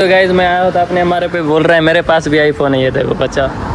तो गाइस मैं आया होता अपने हमारे पे बोल रहे हैं मेरे पास भी आईफोन है ये देखो बच्चा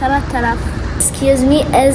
3000. Excuse me as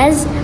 as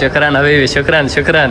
शुक्रान Habibi शुक्रान शुक्रान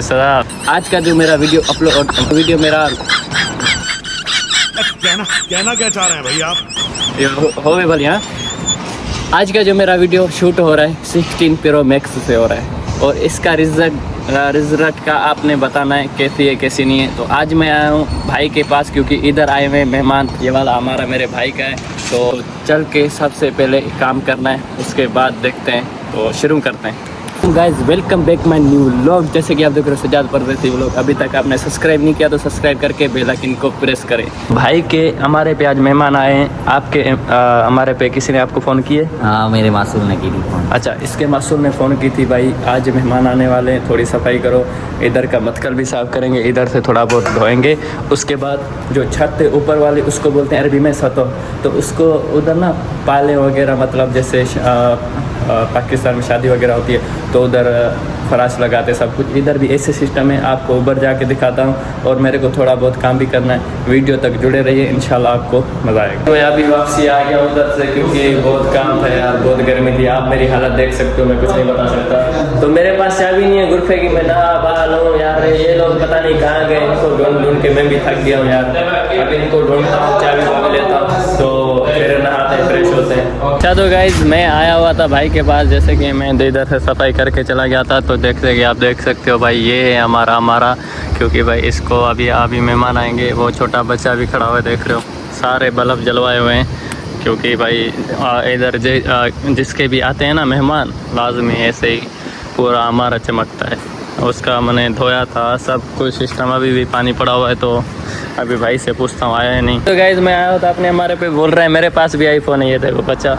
सलाम। आज का जो मेरा वीडियो मेरा कहना क्या चाह रहे हैं भाई आप? हो गए भले हाँ। आज का जो मेरा वीडियो शूट हो रहा है 16 प्रो मैक्स से हो रहा है और इसका रिजल्ट का आपने बताना है कैसी है कैसी नहीं है। तो आज मैं आया हूँ भाई के पास क्योंकि इधर आए हुए मेहमान, ये वाला हमारा मेरे भाई का है। तो चल के सबसे पहले काम करना है, उसके बाद देखते हैं। तो शुरू करते हैं। Guys welcome back my new vlog. जैसे कि आप देख रहे हो सजाद परदेसी व्लॉग। अभी तक आपने सब्सक्राइब नहीं किया तो सब्सक्राइब करके बेल आइकन को प्रेस करें। भाई के हमारे पे आज मेहमान आए हैं। आपके हमारे पे किसी ने आपको फ़ोन किए? हाँ, मेरे मासूम ने की थी फोन। अच्छा, इसके मासूम ने फ़ोन की थी भाई आज मेहमान आने वाले हैं, थोड़ी सफाई करो। इधर का मतकल भी साफ़ करेंगे, इधर से थोड़ा बहुत धोएंगे। उसके बाद जो छत है ऊपर वाली उसको बोलते हैं अरबी में सतो, तो उसको उधर ना पाले वगैरह मतलब जैसे पाकिस्तान में शादी वगैरह होती है तो उधर फराश लगाते सब कुछ। इधर भी ऐसे सिस्टम है, आपको ऊपर जाके दिखाता हूँ और मेरे को थोड़ा बहुत काम भी करना है। वीडियो तक जुड़े रहिए, इंशाल्लाह आपको मज़ा आएगा। तो अभी वापसी आ गया उधर से क्योंकि बहुत काम था यार, बहुत गर्मी थी। आप मेरी हालत देख सकते हो, मैं कुछ नहीं बता सकता। तो मेरे पास चाबी नहीं है गुरफे की, मैं नहा बहा लूँ यार। ये लोग पता नहीं कहाँ गए, इनको ढूंढ के मैं भी थक गया हूँ यार। अभी इनको ढूंढता हूँ, चाबी वाबी लेता हूँ तो फिर नहाते हैं, फ्रेश होते हैं। अच्छा तो गाइज मैं आया हुआ था भाई के पास, जैसे कि मैं इधर से सफाई करके चला गया था। तो देखते कि आप देख सकते हो भाई ये है हमारा क्योंकि भाई इसको अभी मेहमान आएंगे। वो छोटा बच्चा भी खड़ा हुआ है, देख रहे हो। सारे बल्ब जलवाए हुए हैं क्योंकि भाई इधर जिसके भी आते हैं ना मेहमान, लाजमी ऐसे ही पूरा हमारा चमकता है। उसका मैंने धोया था सब कुछ सिस्टम, अभी भी पानी पड़ा हुआ है। तो अभी भाई से पूछता हूँ, आया है नहीं। तो गाइज मैं आया होता अपने हमारे पे बोल रहे हैं मेरे पास भी आईफोन है ये देखो बच्चा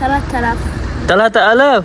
3000. 3000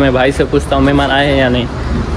मैं भाई से पूछता हूँ मेहमान आए हैं या नहीं।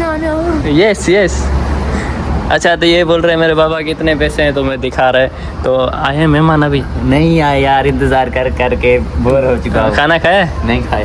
No. यस। अच्छा तो ये बोल रहे हैं मेरे बाबा के इतने पैसे हैं तो मैं दिखा रहे। तो आए हैं मेहमान अभी? नहीं आए यार, इंतजार करके बोर हो चुका हूँ। खाना खाया? नहीं खाए।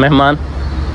मेहमान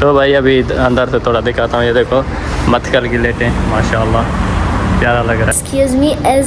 तो भाई अभी अंदर से थोड़ा दिखाता हूँ। ये देखो मतकल की लेटें माशाल्लाह प्यारा लग रहा है। Excuse me as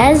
as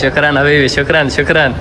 शुक्रान Habibi शुक्रान शुक्रान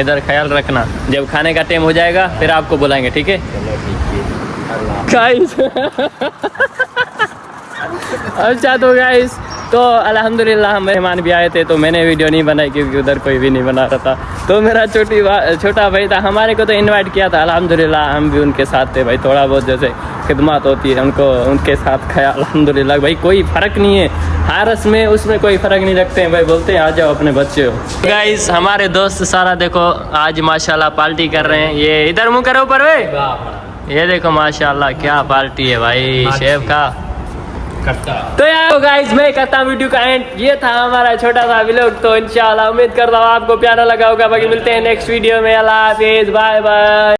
इधर ख्याल रखना। जब खाने का टाइम हो जाएगा फिर आपको बुलाएंगे, ठीक है? गाइस अच्छा तो गाइस तो अल्हम्दुलिल्लाह हम मेहमान भी आए थे तो मैंने वीडियो नहीं बनाई क्योंकि उधर कोई भी नहीं बना रहा था। तो मेरा छोटा भाई था, हमारे को तो इनवाइट किया था। अल्हम्दुलिल्लाह हम भी उनके साथ थे भाई। थोड़ा बहुत जैसे खिदमत होती है उनको उनके साथ खाया। अल्हम्दुलिल्लाह भाई कोई फ़र्क नहीं है, हारस में उसमें कोई फ़र्क नहीं रखते हैं भाई। बोलते हैं आ जाओ अपने बच्चे हो। गाइस हमारे दोस्त सारा देखो आज माशाल्लाह पार्टी कर रहे हैं। ये इधर मुँह करो ऊपर वे, ये देखो माशाल्लाह क्या पार्टी है भाई शेफ का। तो यार गाइस मैं करता हूँ वीडियो का एंड। ये था हमारा छोटा सा व्लॉग। तो इंशाल्लाह उम्मीद करता हूँ आपको प्यारा लगा होगा। बाकी मिलते हैं नेक्स्ट वीडियो में। अल्लाह हाफिज़, बाय बाय।